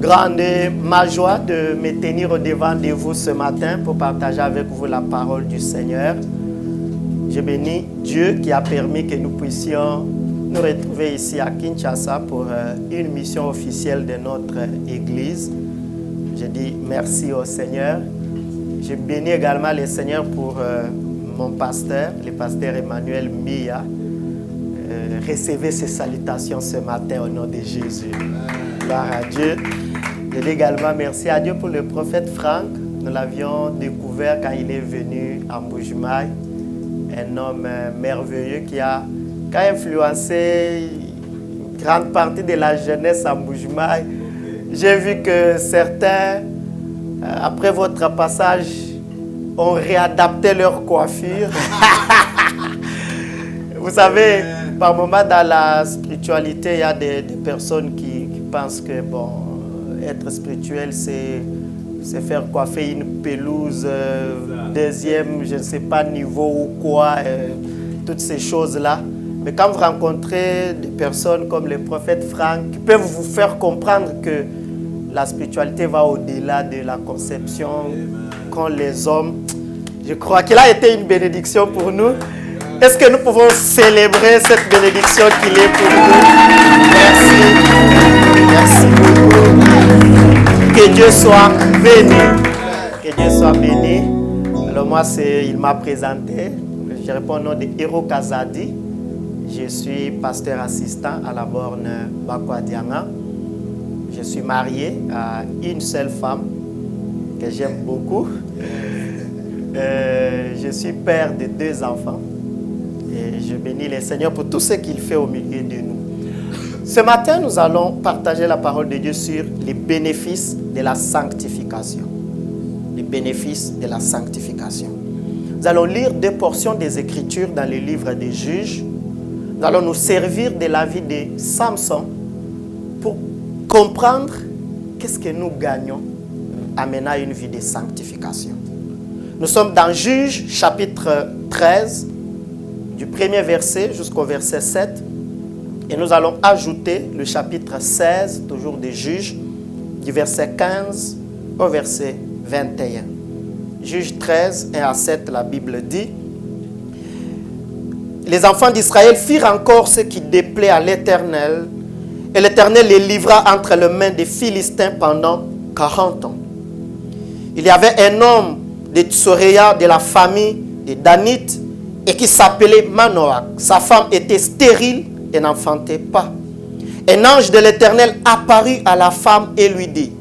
grande ma joie de me tenir au devant de vous ce matin pour partager avec vous la parole du Seigneur. Je bénis Dieu qui a permis que nous puissions nous retrouver ici à Kinshasa pour une mission officielle de notre Église. Je dis merci au Seigneur. Je bénis également le Seigneur pour mon pasteur, le pasteur Emmanuel Mia. Recevez ces salutations ce matin au nom de Jésus. Gloire à Dieu. Je dis également merci à Dieu pour le prophète Franck. Nous l'avions découvert quand il est venu à Mbuji-Mayi. Un homme merveilleux qui a influencé une grande partie de la jeunesse à Mbuji-Mayi. J'ai vu que certains, après votre passage, ont réadapté leur coiffure. Vous savez, par moments dans la spiritualité, il y a des personnes qui pensent que être spirituel, c'est faire coiffer une pelouse, deuxième, je ne sais pas, niveau ou quoi, toutes ces choses-là. Mais quand vous rencontrez des personnes comme le prophète Franck, qui peuvent vous faire comprendre que la spiritualité va au-delà de la conception qu'ont les hommes, je crois qu'il a été une bénédiction pour nous. Est-ce que nous pouvons célébrer cette bénédiction qu'il est pour nous? Merci. Merci beaucoup. Que Dieu soit béni. Que Dieu soit béni. Alors moi, il m'a présenté. Je réponds au nom de Hero Kazadi. Je suis pasteur assistant à la borne Bakwadianga. Je suis marié à une seule femme que j'aime beaucoup. Je suis père de 2 enfants. Et je bénis le Seigneur pour tout ce qu'il fait au milieu de nous. Ce matin, nous allons partager la parole de Dieu sur les bénéfices de la sanctification. Les bénéfices de la sanctification. Nous allons lire 2 portions des Écritures dans le livre des Juges. Nous allons nous servir de la vie de Samson pour comprendre qu'est-ce que nous gagnons en menant une vie de sanctification. Nous sommes dans Juges, chapitre 13, du premier verset jusqu'au verset 7. Et nous allons ajouter le chapitre 16, toujours des Juges, du verset 15 au verset 21. Juges 13, 1 à 7, la Bible dit: les enfants d'Israël firent encore ce qui déplaît à l'Éternel, et l'Éternel les livra entre les mains des Philistins pendant 40 ans. Il y avait un homme de Tsoréa, de la famille des Danites, et qui s'appelait Manoach. Sa femme était stérile et n'enfantait pas. Un ange de l'Éternel apparut à la femme et lui dit: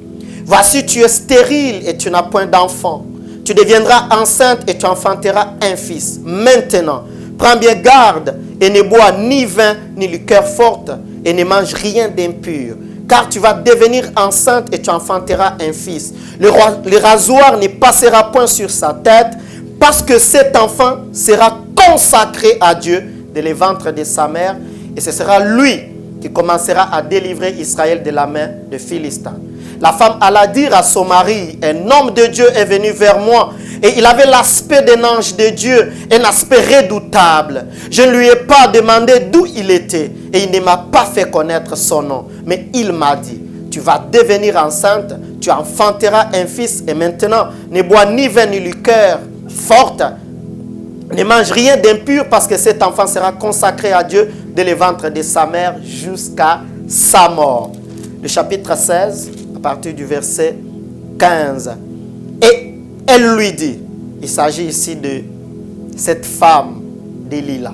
voici, tu es stérile et tu n'as point d'enfant. Tu deviendras enceinte et tu enfanteras un fils. Maintenant, prends bien garde et ne bois ni vin ni liqueur forte et ne mange rien d'impur. Car tu vas devenir enceinte et tu enfanteras un fils. Le rasoir ne passera point sur sa tête, parce que cet enfant sera consacré à Dieu dès le ventre de sa mère, et ce sera lui qui commencera à délivrer Israël de la main des Philistins. La femme alla dire à son mari: un homme de Dieu est venu vers moi, et il avait l'aspect d'un ange de Dieu, un aspect redoutable. Je ne lui ai pas demandé d'où il était, et il ne m'a pas fait connaître son nom. Mais il m'a dit: tu vas devenir enceinte, tu enfanteras un fils, et maintenant, ne bois ni vin ni liqueur forte, ne mange rien d'impur, parce que cet enfant sera consacré à Dieu dès le ventre de sa mère jusqu'à sa mort. Le chapitre 16, à partir du verset 15. Et elle lui dit, il s'agit ici de cette femme d'Élila.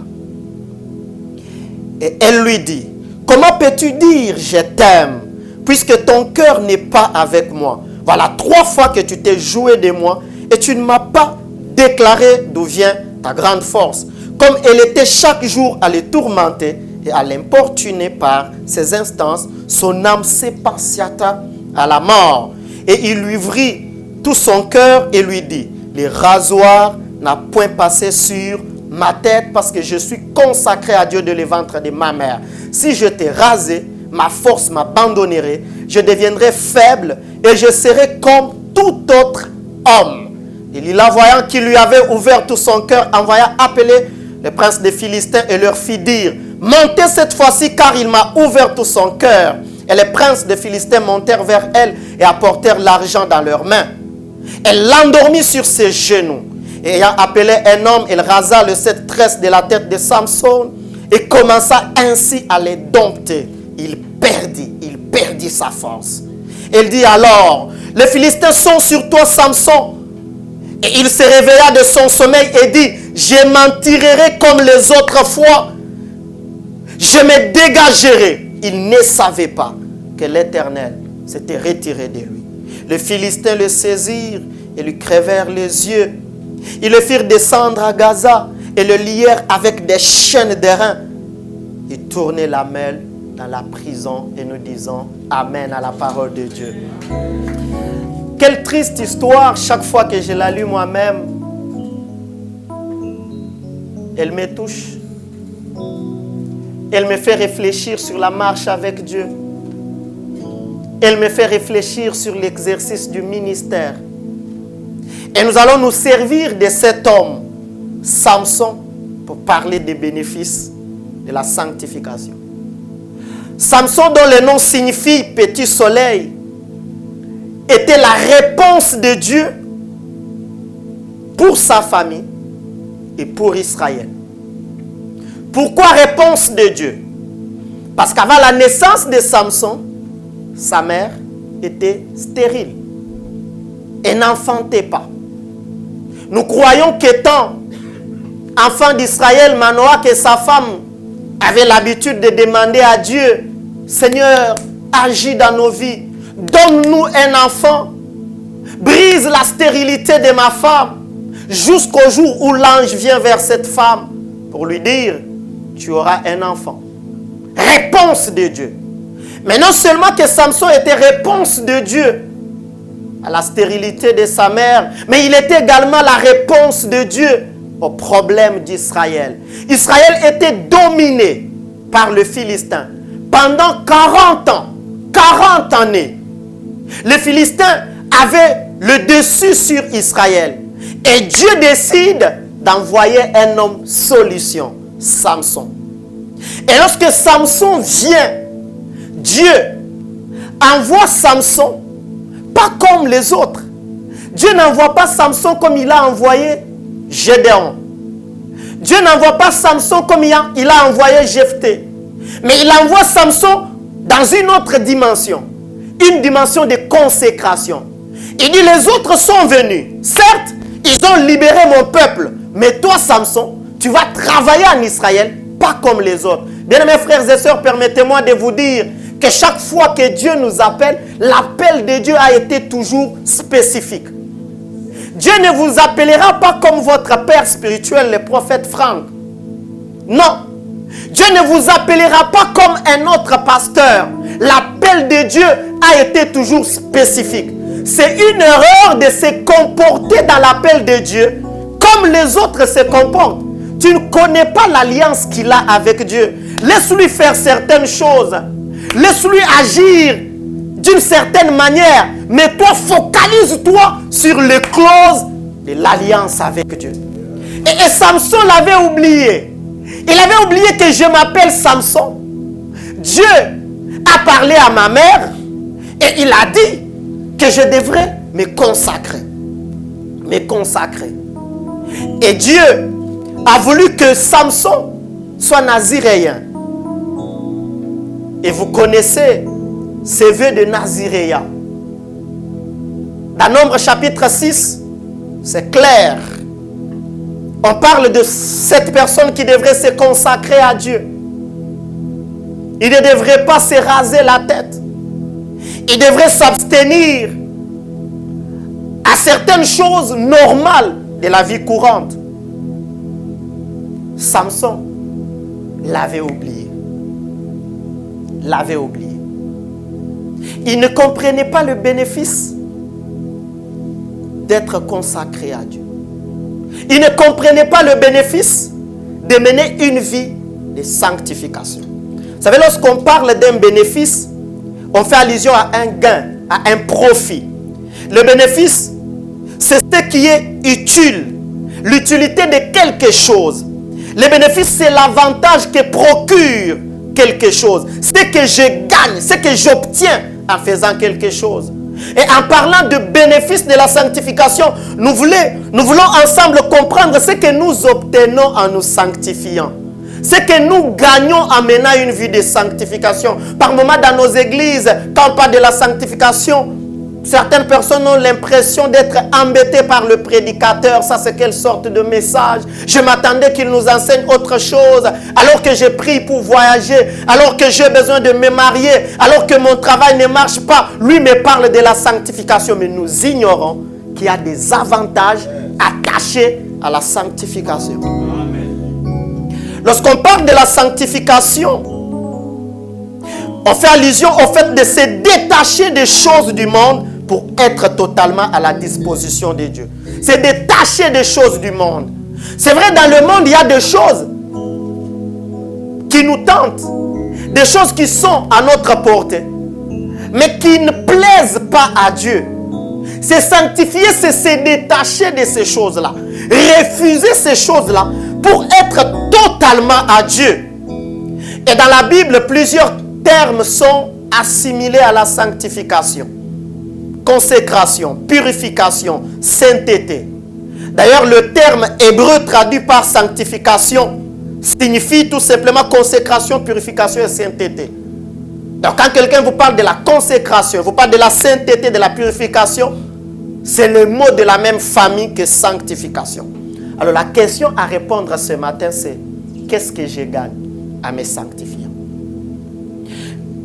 Et elle lui dit: comment peux-tu dire je t'aime, puisque ton cœur n'est pas avec moi? Voilà 3 fois que tu t'es joué de moi et tu ne m'as pas déclaré d'où vient ta grande force. Comme elle était chaque jour à le tourmenter et à l'importuner par ses instances, son âme s'éparpilla à la mort. Et il lui ouvrit tout son cœur et lui dit: le rasoir n'a point passé sur ma tête, parce que je suis consacré à Dieu dès le ventre de ma mère. Si je t'ai rasé, ma force m'abandonnerait, je deviendrai faible et je serai comme tout autre homme. Délila, voyant qu'il lui avait ouvert tout son cœur, envoya appeler les princes des Philistins et leur fit dire: montez cette fois-ci, car il m'a ouvert tout son cœur. Et les princes des Philistins montèrent vers elle et apportèrent l'argent dans leurs mains. Elle l'endormit sur ses genoux. Et ayant appelé un homme, elle rasa le 7 tresses de la tête de Samson et commença ainsi à les dompter. Il perdit sa force. Elle dit alors, les Philistins sont sur toi, Samson. Et il se réveilla de son sommeil et dit, je m'en tirerai comme les autres fois. Je me dégagerai. Il ne savait pas que l'Éternel s'était retiré de lui. Les Philistins le saisirent et lui crevèrent les yeux. Ils le firent descendre à Gaza et le lièrent avec des chaînes d'airain. Ils tournaient la mêle dans la prison et nous disons Amen à la parole de Dieu. Quelle triste histoire, chaque fois que je la lis moi-même, elle me touche. Elle me fait réfléchir sur la marche avec Dieu. Elle me fait réfléchir sur l'exercice du ministère. Et nous allons nous servir de cet homme, Samson, pour parler des bénéfices de la sanctification. Samson, dont le nom signifie petit soleil, était la réponse de Dieu pour sa famille et pour Israël. Pourquoi réponse de Dieu? Parce qu'avant la naissance de Samson, sa mère était stérile et n'enfantait pas. Nous croyons qu'étant enfant d'Israël, Manoach et sa femme avaient l'habitude de demander à Dieu, Seigneur, agis dans nos vies, donne-nous un enfant, brise la stérilité de ma femme, jusqu'au jour où l'ange vient vers cette femme pour lui dire, tu auras un enfant. Réponse de Dieu. Mais non seulement que Samson était réponse de Dieu à la stérilité de sa mère, mais il était également la réponse de Dieu au problème d'Israël. Israël était dominé par le Philistin pendant 40 ans, 40 années. Les Philistins avaient le dessus sur Israël. Et Dieu décide d'envoyer un homme solution, Samson. Et lorsque Samson vient, Dieu envoie Samson pas comme les autres. Dieu n'envoie pas Samson comme il a envoyé Gédéon. Dieu n'envoie pas Samson comme il a envoyé Jephthé. Mais il envoie Samson dans une autre dimension. Une dimension de consécration. Il dit, les autres sont venus. Certes, ils ont libéré mon peuple. Mais toi, Samson, tu vas travailler en Israël, pas comme les autres. Bien-aimés frères et sœurs, permettez-moi de vous dire que chaque fois que Dieu nous appelle, l'appel de Dieu a été toujours spécifique. Dieu ne vous appellera pas comme votre père spirituel, le prophète Franck. Non. Dieu ne vous appellera pas comme un autre pasteur. L'appel de Dieu a été toujours spécifique. C'est une erreur de se comporter dans l'appel de Dieu comme les autres se comportent. Tu ne connais pas l'alliance qu'il a avec Dieu. Laisse-lui faire certaines choses. Laisse-lui agir d'une certaine manière. Mais toi, focalise-toi sur les clauses de l'alliance avec Dieu. Et Samson l'avait oublié. Il avait oublié que je m'appelle Samson. Dieu a parlé à ma mère et il a dit que je devrais me consacrer. Me consacrer. Et Dieu a voulu que Samson soit naziréen. Et vous connaissez ces vœux de naziréen. Dans Nombre chapitre 6, c'est clair. On parle de cette personne qui devrait se consacrer à Dieu. Il ne devrait pas se raser la tête. Il devrait s'abstenir à certaines choses normales de la vie courante. Samson l'avait oublié. L'avait oublié. Il ne comprenait pas le bénéfice d'être consacré à Dieu. Il ne comprenait pas le bénéfice de mener une vie de sanctification. Vous savez, lorsqu'on parle d'un bénéfice, on fait allusion à un gain, à un profit. Le bénéfice, c'est ce qui est utile, l'utilité de quelque chose. Le bénéfice, c'est l'avantage que procure quelque chose. Ce que je gagne, ce que j'obtiens en faisant quelque chose. Et en parlant de bénéfices de la sanctification, nous voulons ensemble comprendre ce que nous obtenons en nous sanctifiant. Ce que nous gagnons en menant une vie de sanctification. Par moments dans nos églises, quand on parle de la sanctification, certaines personnes ont l'impression d'être embêtées par le prédicateur. Ça, c'est quelle sorte de message? Je m'attendais qu'il nous enseigne autre chose. Alors que j'ai pris pour voyager, alors que j'ai besoin de me marier, alors que mon travail ne marche pas, lui me parle de la sanctification. Mais nous ignorons qu'il y a des avantages attachés à la sanctification. Lorsqu'on parle de la sanctification, on fait allusion au fait de se détacher des choses du monde pour être totalement à la disposition de Dieu. C'est détacher des choses du monde. C'est vrai, dans le monde, il y a des choses qui nous tentent, des choses qui sont à notre portée, mais qui ne plaisent pas à Dieu. Se sanctifier, c'est se détacher de ces choses-là. Refuser ces choses-là pour être totalement à Dieu. Et dans la Bible, plusieurs termes sont assimilés à la sanctification. Consécration, purification, sainteté. D'ailleurs, le terme hébreu traduit par sanctification signifie tout simplement consécration, purification et sainteté. Donc, quand quelqu'un vous parle de la consécration, vous parle de la sainteté, de la purification, c'est le mot de la même famille que sanctification. Alors, la question à répondre ce matin, c'est qu'est-ce que je gagne à me sanctifier?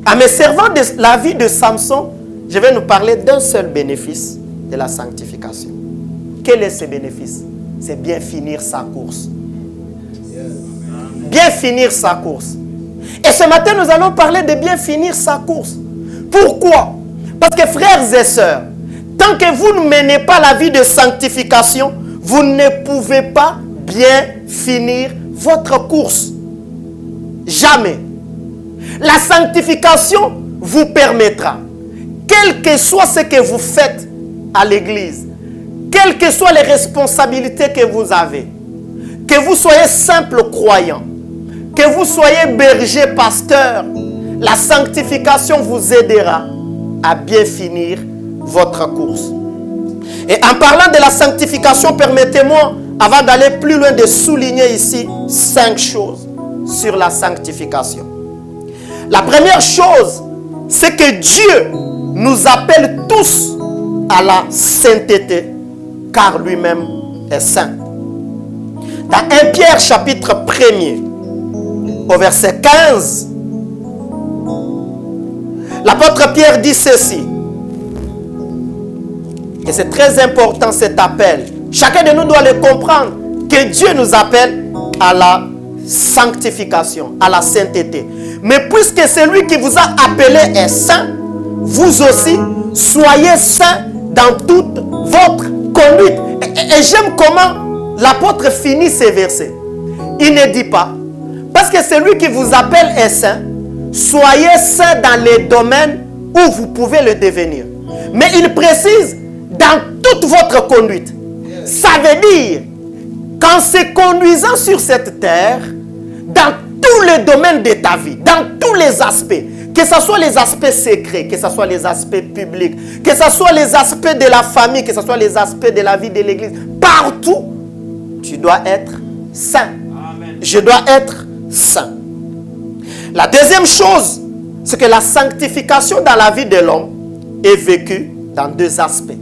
En me servant de la vie de Samson, je vais nous parler d'un seul bénéfice de la sanctification. Quel est ce bénéfice? C'est bien finir sa course. Bien finir sa course. Et ce matin, nous allons parler de bien finir sa course. Pourquoi? Parce que frères et sœurs, tant que vous ne menez pas la vie de sanctification, vous ne pouvez pas bien finir votre course. Jamais. La sanctification vous permettra, quel que soit ce que vous faites à l'église, quelles que soient les responsabilités que vous avez, que vous soyez simple croyant, que vous soyez berger, pasteur, la sanctification vous aidera à bien finir votre course. Et en parlant de la sanctification, permettez-moi, avant d'aller plus loin, de souligner ici 5 choses sur la sanctification. La première chose, c'est que Dieu nous appelle tous à la sainteté, car lui-même est saint. Dans 1 Pierre chapitre 1er, au verset 15, l'apôtre Pierre dit ceci. Et c'est très important cet appel. Chacun de nous doit le comprendre, que Dieu nous appelle à la sanctification, à la sainteté. Mais puisque celui qui vous a appelé est saint, vous aussi, soyez saints dans toute votre conduite. Et j'aime comment l'apôtre finit ces versets. Il ne dit pas, parce que celui qui vous appelle est saint, soyez saints dans les domaines où vous pouvez le devenir. Mais il précise, dans toute votre conduite. Ça veut dire, qu'en se conduisant sur cette terre, dans tous les domaines de ta vie, dans tous les aspects, que ce soit les aspects secrets, que ce soit les aspects publics, que ce soit les aspects de la famille, que ce soit les aspects de la vie de l'église, partout, tu dois être saint. Amen. Je dois être saint. La deuxième chose, c'est que la sanctification dans la vie de l'homme est vécue dans 2 aspects.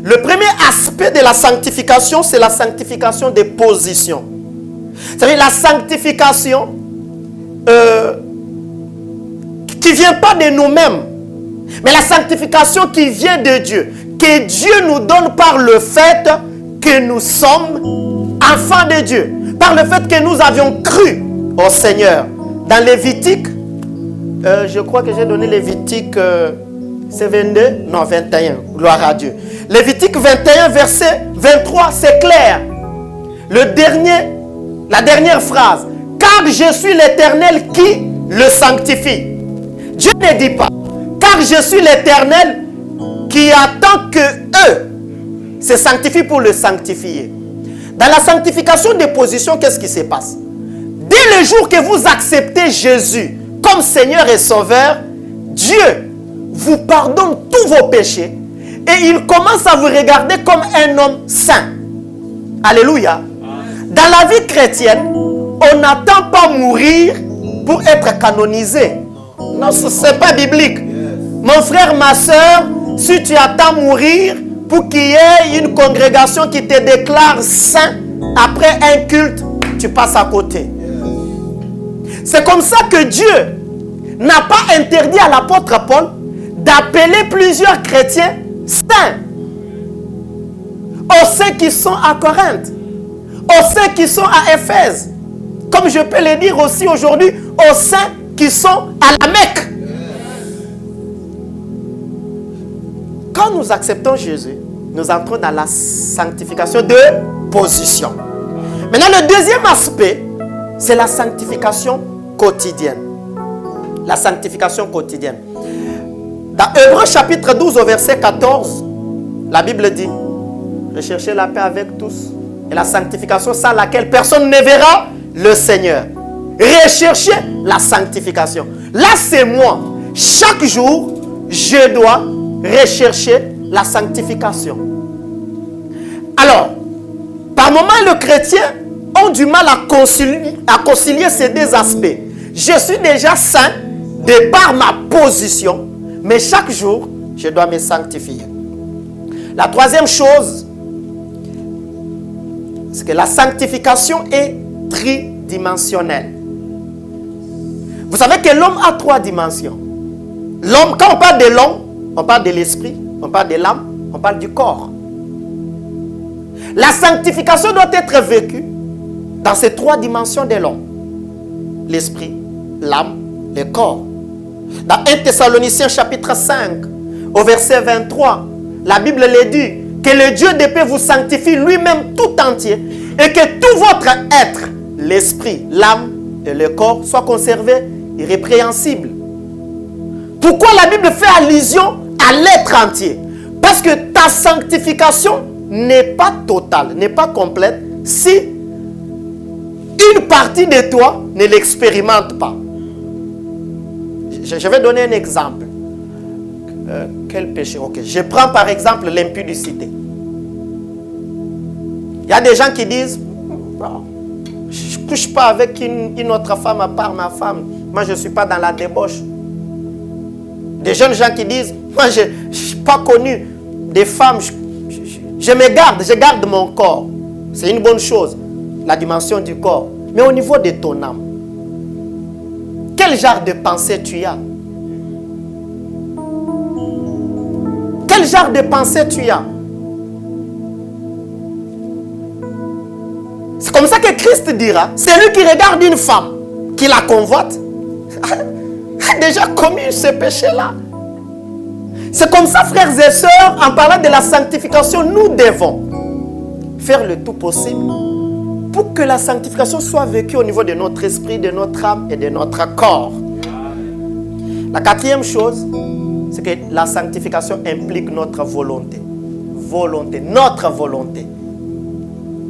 Le premier aspect de la sanctification, c'est la sanctification des positions. C'est-à-dire la sanctification qui ne vient pas de nous-mêmes, mais la sanctification qui vient de Dieu, que Dieu nous donne par le fait que nous sommes enfants de Dieu, par le fait que nous avions cru au Seigneur. Dans Lévitique, je crois que j'ai donné Lévitique, c'est 22? Non, 21, gloire à Dieu. Lévitique 21, verset 23, c'est clair. La dernière phrase. Car je suis l'Éternel qui le sanctifie. Dieu ne dit pas, car je suis l'Éternel qui attend que eux se sanctifient pour le sanctifier. Dans la sanctification des positions, qu'est-ce qui se passe? dès le jour que vous acceptez Jésus comme Seigneur et Sauveur, Dieu vous pardonne tous vos péchés et il commence à vous regarder comme un homme saint. Alléluia. Dans la vie chrétienne, on n'attend pas mourir pour être canonisé. Non, ce n'est pas biblique. Mon frère, ma soeur, si tu attends mourir pour qu'il y ait une congrégation qui te déclare saint, après un culte, tu passes à côté. C'est comme ça que Dieu n'a pas interdit à l'apôtre Paul d'appeler plusieurs chrétiens saints. Aux saints qui sont à Corinthe, aux saints qui sont à Éphèse, comme je peux le dire aussi aujourd'hui, aux saints qui sont à la Mecque. Quand nous acceptons Jésus, nous entrons dans la sanctification de position. Maintenant, le deuxième aspect, c'est la sanctification quotidienne. La sanctification quotidienne. Dans Hébreux chapitre 12 au verset 14, la Bible dit: recherchez la paix avec tous et la sanctification sans laquelle personne ne verra le Seigneur. Recherchez la sanctification. Là, c'est moi. Chaque jour, je dois rechercher la sanctification. Alors, par moments, les chrétiens ont du mal à concilier ces deux aspects. Je suis déjà saint de par ma position, mais chaque jour, je dois me sanctifier. La troisième chose, c'est que la sanctification est tridimensionnelle. Vous savez que l'homme a trois dimensions. L'homme, quand on parle de l'homme, on parle de l'esprit, on parle de l'âme, on parle du corps. La sanctification doit être vécue dans ces trois dimensions de l'homme. L'esprit, l'âme, le corps. Dans 1 Thessaloniciens chapitre 5, au verset 23, la Bible le dit, que le Dieu de paix vous sanctifie lui-même tout entier et que tout votre être, l'esprit, l'âme et le corps, soit conservé irrépréhensible. Pourquoi la Bible fait allusion à l'être entier? Parce que ta sanctification n'est pas totale, n'est pas complète si une partie de toi ne l'expérimente pas. Je vais donner un exemple. Quel péché? Ok. Je prends par exemple l'impudicité. Il y a des gens qui disent, je ne couche pas avec une autre femme à part ma femme. Moi, je ne suis pas dans la débauche. Des jeunes gens qui disent, moi, je ne suis pas connu des femmes. Je me garde, je garde mon corps. C'est une bonne chose, la dimension du corps. Mais au niveau de ton âme, quel genre de pensée tu as? Quel genre de pensée tu as? C'est comme ça que Christ dira, celui qui regarde une femme, qui la convoite, a déjà commis ce péché-là. C'est comme ça, frères et sœurs, en parlant de la sanctification, nous devons faire le tout possible pour que la sanctification soit vécue au niveau de notre esprit, de notre âme et de notre corps. La quatrième chose, c'est que la sanctification implique notre volonté. Notre volonté.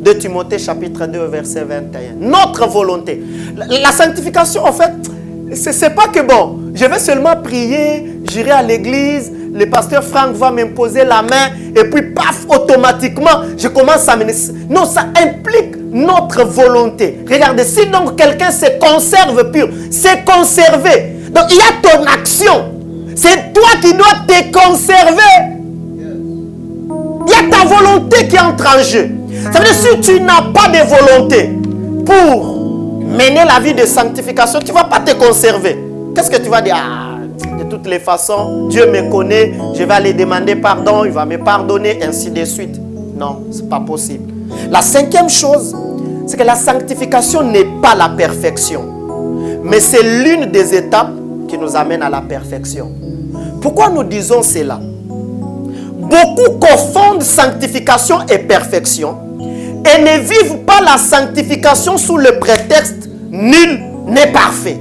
2 Timothée chapitre 2 verset 21. Notre volonté. La sanctification, en fait, c'est pas que bon, je vais seulement prier, j'irai à l'église, le pasteur Franck va m'imposer la main et puis paf, automatiquement, je commence à mener. Non, ça implique notre volonté. Regardez, si donc quelqu'un se conserve pur, c'est conservé. Donc il y a ton action. C'est toi qui dois te conserver. Il y a ta volonté qui entre en jeu. Ça veut dire si tu n'as pas de volonté pour mener la vie de sanctification, tu ne vas pas te conserver. Qu'est-ce que tu vas dire? De toutes les façons, Dieu me connaît, je vais aller demander pardon, il va me pardonner, ainsi de suite. Non, ce n'est pas possible. La cinquième chose, c'est que la sanctification n'est pas la perfection, mais c'est l'une des étapes qui nous amène à la perfection. Pourquoi nous disons cela? Beaucoup confondent sanctification et perfection et ne vivent pas la sanctification sous le prétexte « nul n'est parfait ».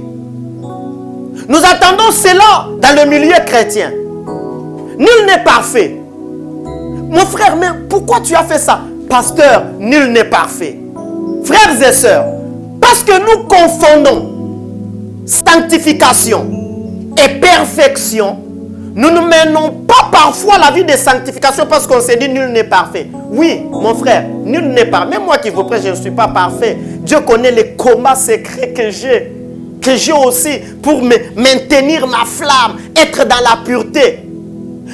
Nous attendons cela dans le milieu chrétien. Nul n'est parfait. Mon frère, mais pourquoi tu as fait ça? Pasteur, nul n'est parfait. Frères et sœurs, Parce que nous confondons sanctification et perfection. Nous ne menons pas parfois la vie de sanctification parce qu'on s'est dit nul n'est parfait. Oui, mon frère, nul n'est parfait. Même moi qui vous prête, je ne suis pas parfait. Dieu connaît les combats secrets que j'ai aussi pour me maintenir ma flamme, être dans la pureté.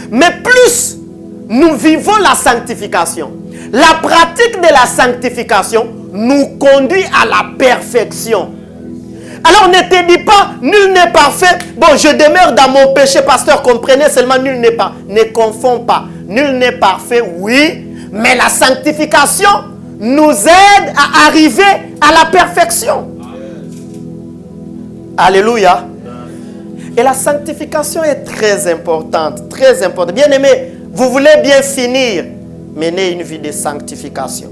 Mais plus nous vivons la sanctification, la pratique de la sanctification nous conduit à la perfection. Alors ne te dis pas, nul n'est parfait. Bon, je demeure dans mon péché, pasteur, comprenez seulement, nul n'est pas. Ne confonds pas. Nul n'est parfait, oui, mais la sanctification nous aide à arriver à la perfection. Alléluia. Et la sanctification est très importante, très importante. Bien aimé, vous voulez bien finir, menez une vie de sanctification.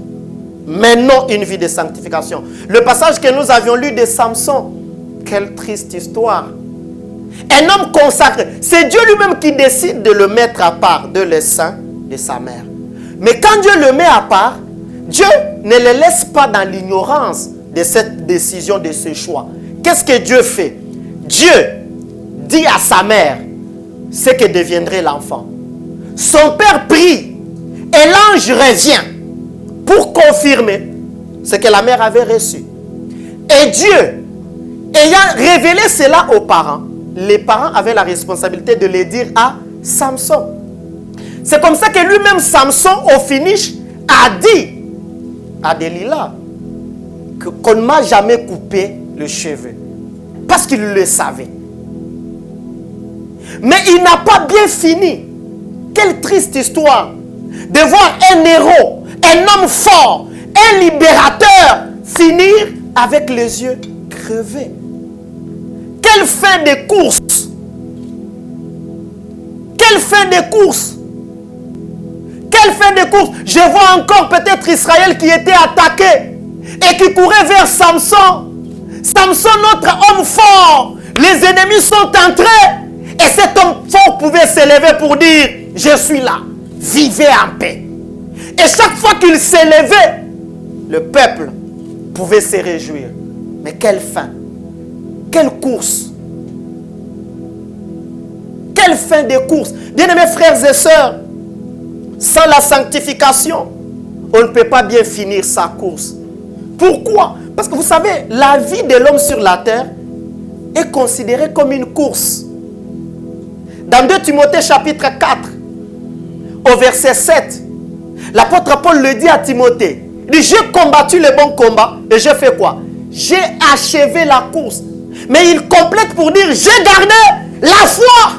Menons une vie de sanctification. Le passage que nous avions lu de Samson, quelle triste histoire. Un homme consacré, c'est Dieu lui-même qui décide de le mettre à part de le sein de sa mère. Mais quand Dieu le met à part, Dieu ne le laisse pas dans l'ignorance de cette décision, de ce choix. Qu'est-ce que Dieu fait? Dieu dit à sa mère ce que deviendrait l'enfant. Son père prie et l'ange revient pour confirmer ce que la mère avait reçu. Et Dieu, ayant révélé cela aux parents, les parents avaient la responsabilité de le dire à Samson. C'est comme ça que lui-même, Samson, au finish, a dit à Delilah qu'on ne m'a jamais coupé le cheveu. Parce qu'il le savait. Mais il n'a pas bien fini. Quelle triste histoire de voir un héros, un homme fort, un libérateur finir avec les yeux crevés. Quelle fin de course! Quelle fin de course! Quelle fin de course! Je vois encore peut-être Israël qui était attaqué et qui courait vers Samson. Samson, notre homme fort. Les ennemis sont entrés et cet homme fort pouvait s'élever pour dire « Je suis là, vivez en paix ». Et chaque fois qu'il s'élevait, le peuple pouvait se réjouir. Mais quelle fin! Quelle course! Quelle fin de course! Bien-aimés frères et sœurs, sans la sanctification, on ne peut pas bien finir sa course. Pourquoi? Parce que vous savez, la vie de l'homme sur la terre est considérée comme une course. Dans 2 Timothée chapitre 4, au verset 7, l'apôtre Paul le dit à Timothée. Il dit, j'ai combattu le bon combat et j'ai fait quoi? J'ai achevé la course. Mais il complète pour dire, j'ai gardé la foi.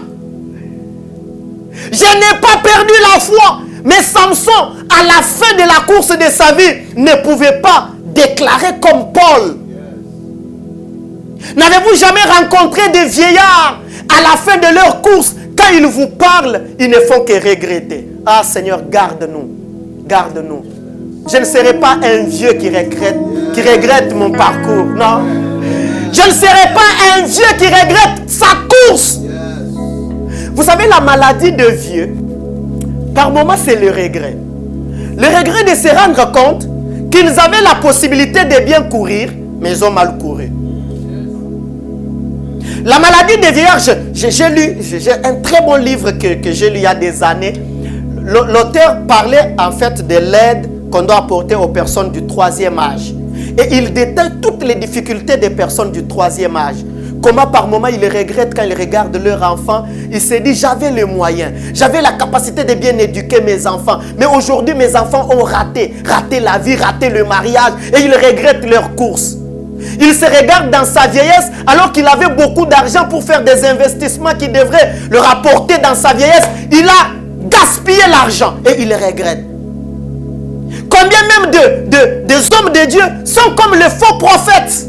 Je n'ai pas perdu la foi. Mais Samson, à la fin de la course de sa vie, ne pouvait pas déclarer comme Paul. N'avez-vous jamais rencontré des vieillards à la fin de leur course? Quand ils vous parlent, ils ne font que regretter. Ah Seigneur, garde-nous. Garde-nous. Je ne serai pas un vieux qui regrette mon parcours. Non. Je ne serai pas un vieux qui regrette sa course. Vous savez, la maladie de vieux, par moments, c'est le regret. Le regret de se rendre compte qu'ils avaient la possibilité de bien courir, mais ils ont mal couru. La maladie des vieillards, j'ai un très bon livre que j'ai lu il y a des années. L'auteur parlait en fait de l'aide qu'on doit apporter aux personnes du 3e âge. Et il détaille toutes les difficultés des personnes du 3e âge. Comment par moment ils regrettent quand ils regardent leur enfant. Ils se disent, j'avais les moyens, j'avais la capacité de bien éduquer mes enfants. Mais aujourd'hui, mes enfants ont raté la vie, raté le mariage. Et ils regrettent leur course. Il se regarde dans sa vieillesse alors qu'il avait beaucoup d'argent pour faire des investissements qui devraient le rapporter dans sa vieillesse. Il a gaspillé l'argent et il regrette. Combien même des hommes de Dieu sont comme les faux prophètes.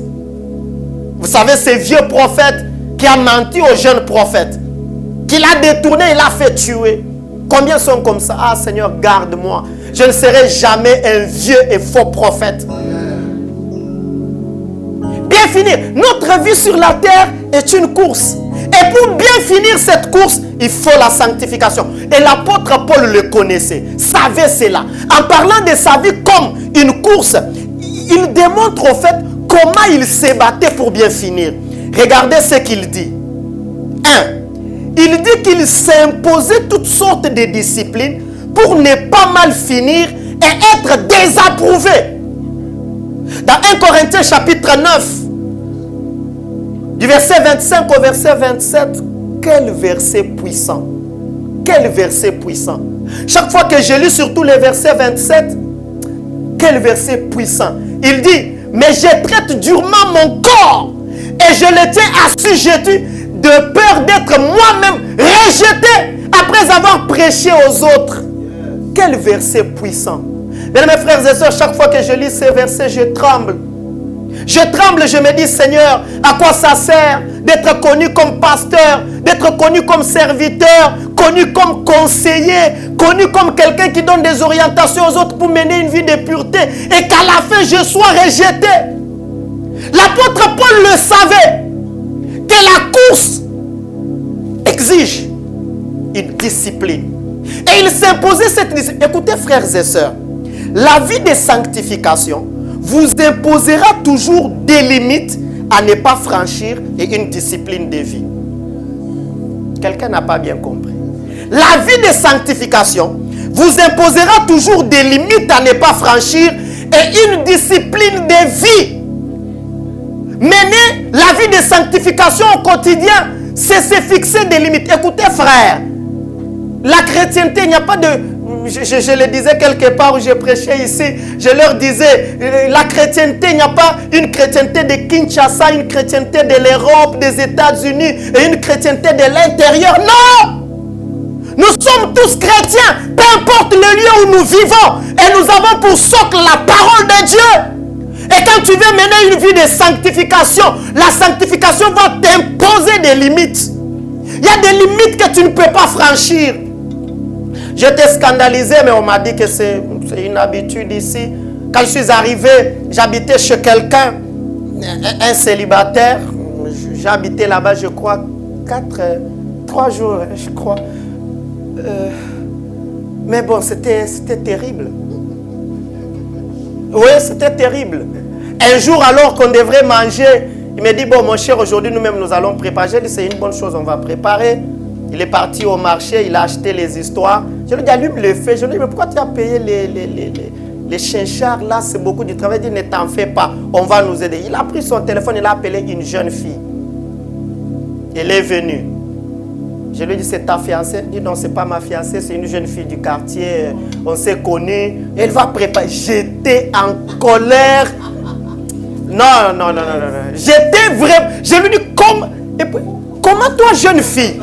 Vous savez, ces vieux prophètes qui a menti aux jeunes prophètes, qu'il a détourné, il a fait tuer. Combien sont comme ça? Ah Seigneur, garde-moi. Je ne serai jamais un vieux et faux prophète. Bien finir. Notre vie sur la terre est une course. Et pour bien finir cette course, il faut la sanctification. Et l'apôtre Paul le connaissait, savait cela. En parlant de sa vie comme une course, il démontre au fait comment il se battait pour bien finir. Regardez ce qu'il dit. 1. Il dit qu'il s'imposait toutes sortes de disciplines pour ne pas mal finir et être désapprouvé. Dans 1 Corinthiens chapitre 9, du verset 25 au verset 27, quel verset puissant. Quel verset puissant. Chaque fois que je lis surtout les versets 27, quel verset puissant. Il dit, mais je traite durement mon corps et je le tiens assujetti de peur d'être moi-même rejeté après avoir prêché aux autres. Quel verset puissant. Bien, mes frères et sœurs, chaque fois que je lis ces versets, je tremble. Je tremble, je me dis, Seigneur, à quoi ça sert d'être connu comme pasteur, d'être connu comme serviteur, connu comme conseiller, connu comme quelqu'un qui donne des orientations aux autres pour mener une vie de pureté et qu'à la fin, je sois rejeté. L'apôtre Paul le savait, que la course exige une discipline. Et il s'imposait cette discipline. Écoutez, frères et sœurs, la vie de sanctification vous imposera toujours des limites à ne pas franchir et une discipline de vie. Quelqu'un n'a pas bien compris. La vie de sanctification vous imposera toujours des limites à ne pas franchir et une discipline de vie. Mener la vie de sanctification au quotidien, c'est se fixer des limites. Écoutez, frère, la chrétienté, il n'y a pas de... Je le disais quelque part où je prêchais ici, je leur disais, la chrétienté, il n'y a pas une chrétienté de Kinshasa, une chrétienté de l'Europe, des États-Unis et une chrétienté de l'intérieur. Non! Nous sommes tous chrétiens, peu importe le lieu où nous vivons, et nous avons pour socle la parole de Dieu. Et quand tu veux mener une vie de sanctification, la sanctification va t'imposer des limites. Il y a des limites que tu ne peux pas franchir. J'étais scandalisé, mais on m'a dit que c'est une habitude ici. Quand je suis arrivé, j'habitais chez quelqu'un, un célibataire. J'ai habité là-bas, je crois, 3 jours, je crois. Mais bon, c'était terrible. Oui, c'était terrible. Un jour, alors qu'on devrait manger, il me dit, bon, mon cher, aujourd'hui, nous-mêmes, nous allons préparer. J'ai dit, c'est une bonne chose, on va préparer. Il est parti au marché, il a acheté les histoires. Je lui ai dit, allume le feu. Je lui ai dit, mais pourquoi tu as payé les chinchards là? C'est beaucoup de travail. Il dit, ne t'en fais pas, on va nous aider. Il a pris son téléphone, il a appelé une jeune fille. Elle est venue. Je lui ai dit, c'est ta fiancée? Il dit, non, c'est pas ma fiancée, c'est une jeune fille du quartier. On s'est connus. Elle va préparer. J'étais en colère. Non. J'étais vraiment... Je lui ai dit, comment toi, jeune fille?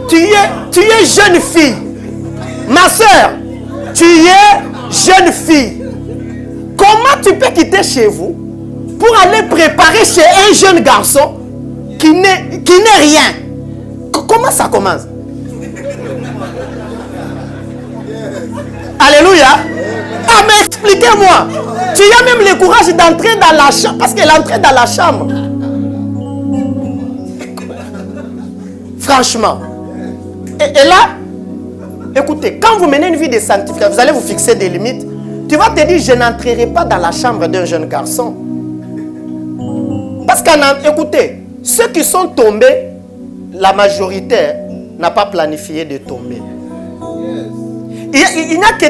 Tu es jeune fille. Ma soeur, tu es jeune fille. Comment tu peux quitter chez vous pour aller préparer chez un jeune garçon qui n'est rien? Comment ça commence? Alléluia. Ah, mais expliquez-moi. Tu as même le courage d'entrer dans la chambre. Parce qu'elle entrait dans la chambre. Franchement. Et là, écoutez, quand vous menez une vie de sanctification, vous allez vous fixer des limites. Tu vas te dire, je n'entrerai pas dans la chambre d'un jeune garçon. Parce écoutez, ceux qui sont tombés, la majorité n'a pas planifié de tomber. Il n'y a que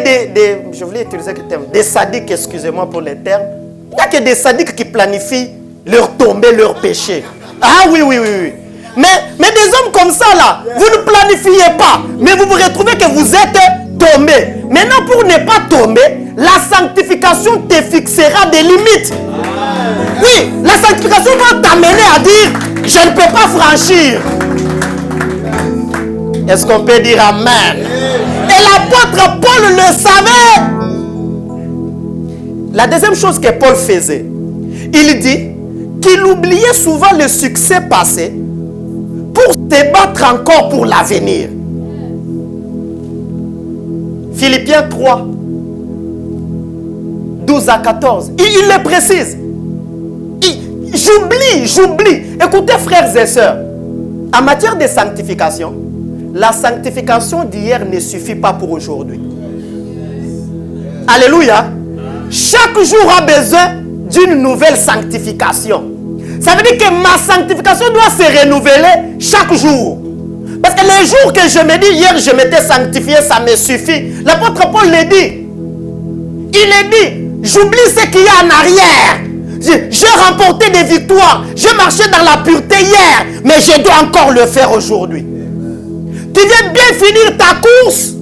je voulais utiliser le terme, des sadiques, excusez-moi pour les termes. Il n'y a que des sadiques qui planifient leur tombée, leur péché. Ah oui. Mais des hommes comme ça là, vous ne planifiez pas, mais vous vous retrouvez que vous êtes tombé. Maintenant, pour ne pas tomber, la sanctification te fixera des limites. Oui, la sanctification va t'amener à dire, je ne peux pas franchir. Est-ce qu'on peut dire amen? Et l'apôtre Paul le savait. La deuxième chose que Paul faisait, il dit qu'il oubliait souvent le succès passé pour se battre encore pour l'avenir. Philippiens 3, 12 à 14. Il le précise. J'oublie. Écoutez, frères et sœurs, en matière de sanctification, la sanctification d'hier ne suffit pas pour aujourd'hui. Alléluia. Chaque jour a besoin d'une nouvelle sanctification. Ça veut dire que ma sanctification doit se renouveler chaque jour. Parce que les jours que je me dis, hier je m'étais sanctifié, ça me suffit. L'apôtre Paul le dit. Il le dit, j'oublie ce qu'il y a en arrière. J'ai remporté des victoires. J'ai marché dans la pureté hier, mais je dois encore le faire aujourd'hui. Tu viens bien finir ta course.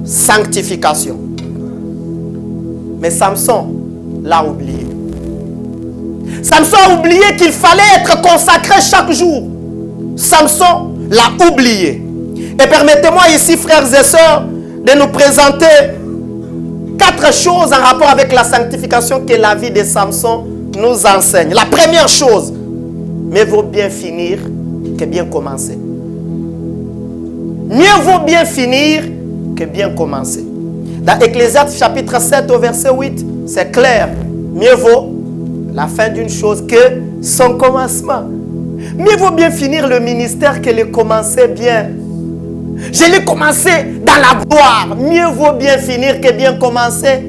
Sanctification. Mais Samson l'a oublié. Samson a oublié qu'il fallait être consacré chaque jour. Samson l'a oublié. Et permettez-moi ici, frères et sœurs, de nous présenter 4 choses en rapport avec la sanctification que la vie de Samson nous enseigne. La première chose, mieux vaut bien finir que bien commencer. Mieux vaut bien finir que bien commencer. Dans Ecclésiaste chapitre 7 au verset 8, c'est clair. Mieux vaut la fin d'une chose que son commencement. Mieux vaut bien finir le ministère que le commencer bien. Je l'ai commencé dans la gloire. Mieux vaut bien finir que bien commencer.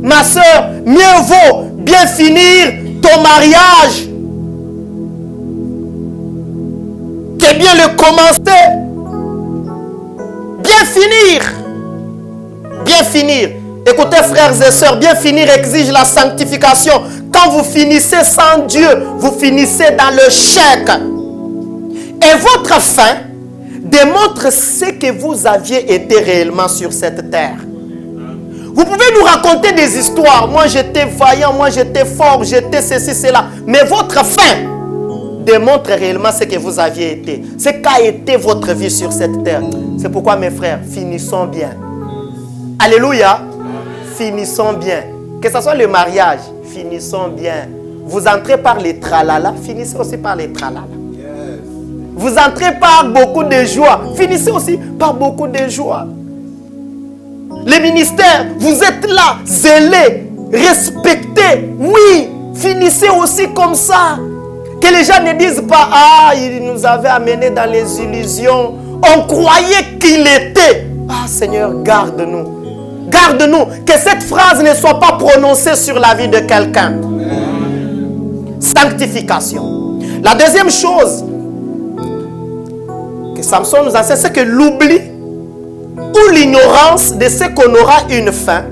Ma soeur, mieux vaut bien finir ton mariage que bien le commencer. Bien finir. Bien finir. Écoutez, frères et sœurs, bien finir exige la sanctification. Quand vous finissez sans Dieu, vous finissez dans le chèque. Et votre fin démontre ce que vous aviez été réellement sur cette terre. Vous pouvez nous raconter des histoires. Moi, j'étais vaillant, moi, j'étais fort, j'étais ceci, cela. Mais votre fin démontre réellement ce que vous aviez été. Ce qu'a été votre vie sur cette terre. C'est pourquoi, mes frères, finissons bien. Alléluia. Finissons bien. Que ce soit le mariage, finissons bien. Vous entrez par les tralala, finissez aussi par les tralala. Vous entrez par beaucoup de joie, finissez aussi par beaucoup de joie. Les ministères, vous êtes là, zélés, respectés. Oui, finissez aussi comme ça. Que les gens ne disent pas, ah, il nous avait amenés dans les illusions. On croyait qu'il était. Ah, Seigneur, garde-nous. Garde-nous. Que cette phrase ne soit pas prononcée sur la vie de quelqu'un. Sanctification. La deuxième chose que Samson nous enseigne, c'est que l'oubli ou l'ignorance de ce qu'on aura une fin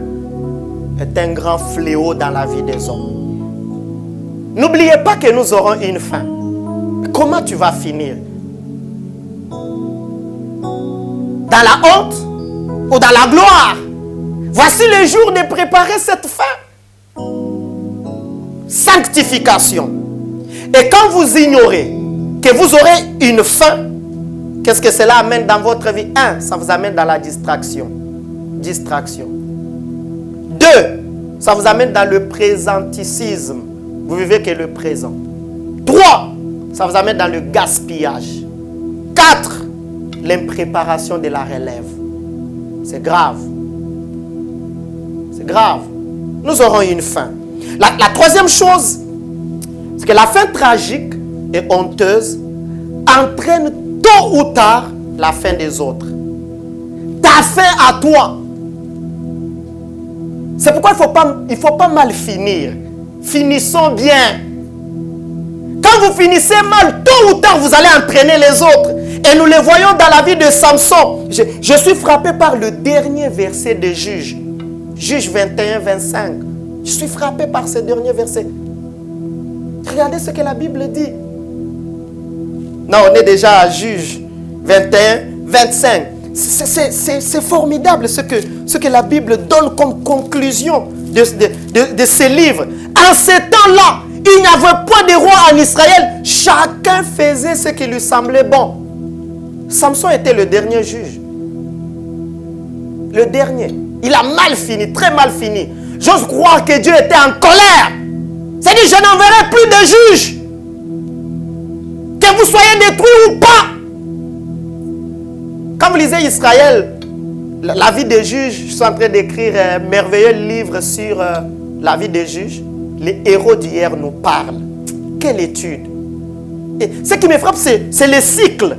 est un grand fléau dans la vie des hommes. N'oubliez pas que nous aurons une fin. Comment tu vas finir? Dans la honte ou dans la gloire? Voici le jour de préparer cette fin. Sanctification. Et quand vous ignorez que vous aurez une fin, qu'est-ce que cela amène dans votre vie? 1, ça vous amène dans la distraction. Distraction. 2, ça vous amène dans le présenticisme. Vous vivez que le présent. 3, ça vous amène dans le gaspillage. 4, l'impréparation de la relève. C'est grave. C'est grave. Nous aurons une fin. La troisième chose, c'est que la fin tragique et honteuse entraîne tôt ou tard la fin des autres. Ta fin à toi. C'est pourquoi il ne faut pas mal finir. Finissons bien. Quand vous finissez mal, tôt ou tard, vous allez entraîner les autres. Et nous les voyons dans la vie de Samson. Je suis frappé par le dernier verset de Juges. Juges 21, 25. Je suis frappé par ce dernier verset. Regardez ce que la Bible dit. Non, on est déjà à Juges 21, 25. C'est formidable ce que la Bible donne comme conclusion de ce livre. En ce temps-là, il n'y avait point de roi en Israël. Chacun faisait ce qui lui semblait bon. Samson était le dernier juge. Le dernier. Il a mal fini, très mal fini. J'ose croire que Dieu était en colère. C'est-à-dire, je n'enverrai plus de juges. Que vous soyez détruits ou pas. Quand vous lisez Israël, la vie des juges, je suis en train d'écrire un merveilleux livre sur la vie des juges. Les héros d'hier nous parlent. Quelle étude. Et ce qui me frappe, c'est le cycle.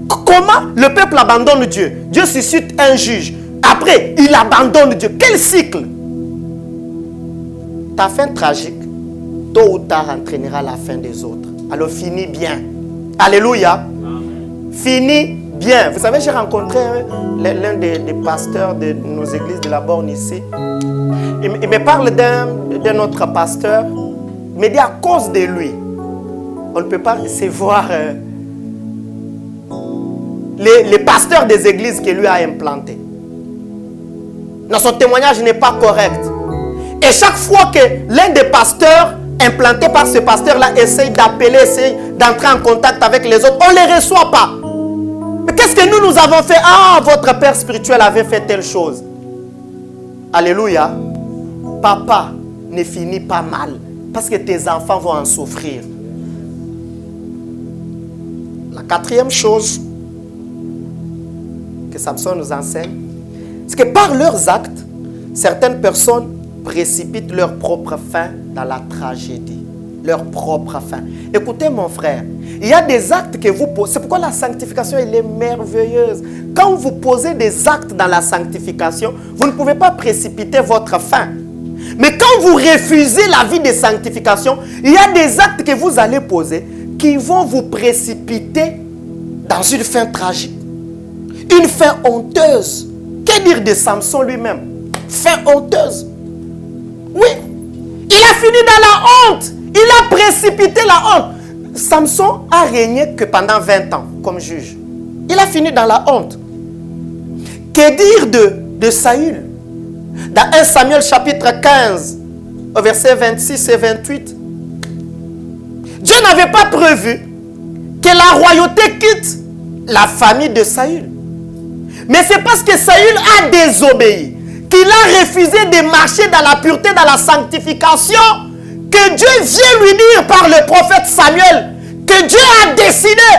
Comment le peuple abandonne Dieu? Dieu suscite un juge. Après, il abandonne Dieu. Quel cycle? Ta fin tragique tôt ou tard entraînera la fin des autres. Alors finis bien. Alléluia. Finis bien. Vous savez, j'ai rencontré l'un des pasteurs de nos églises de la borne ici. Il me parle d'un autre pasteur. Il me dit à cause de lui, on ne peut pas recevoir les pasteurs des églises que lui a implantés. Non, son témoignage n'est pas correct. Et chaque fois que l'un des pasteurs implantés par ce pasteur-là essaye d'appeler, essaye d'entrer en contact avec les autres, on ne les reçoit pas. Mais qu'est-ce que nous avons fait? Ah, votre père spirituel avait fait telle chose. Alléluia. Papa, ne finis pas mal, parce que tes enfants vont en souffrir. La quatrième chose que Samson nous enseigne, c'est que par leurs actes, certaines personnes précipitent leur propre fin dans la tragédie. Leur propre fin. Écoutez mon frère, il y a des actes que vous posez. C'est pourquoi la sanctification, elle est merveilleuse. Quand vous posez des actes dans la sanctification, vous ne pouvez pas précipiter votre fin. Mais quand vous refusez la vie de sanctification, il y a des actes que vous allez poser qui vont vous précipiter dans une fin tragique. Une fin honteuse. Que dire de Samson lui-même? Fin honteuse. Oui. Il a fini dans la honte. Il a précipité la honte. Samson a régné que pendant 20 ans comme juge. Il a fini dans la honte. Que dire de Saül? Dans 1 Samuel chapitre 15, au verset 26 et 28, Dieu n'avait pas prévu que la royauté quitte la famille de Saül. Mais c'est parce que Saül a désobéi, qu'il a refusé de marcher dans la pureté, dans la sanctification, que Dieu vient lui dire par le prophète Samuel que Dieu a décidé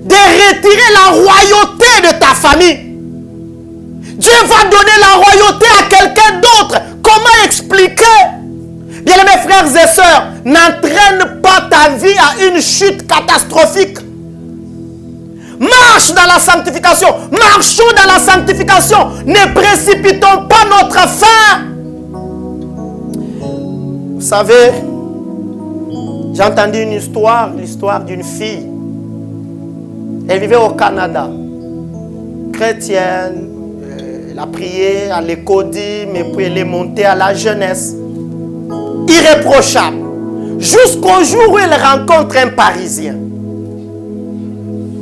de retirer la royauté de ta famille. Dieu va donner la royauté à quelqu'un d'autre. Comment expliquer? Bien-aimés frères et sœurs, n'entraîne pas ta vie à une chute catastrophique. Marche dans la sanctification. Marchons dans la sanctification. Ne précipitons pas notre fin. Vous savez, j'ai entendu une histoire, l'histoire d'une fille. Elle vivait au Canada. Chrétienne. Elle a prié à l'écodime et puis elle est montée à la jeunesse. Irréprochable. Jusqu'au jour où elle rencontre un Parisien.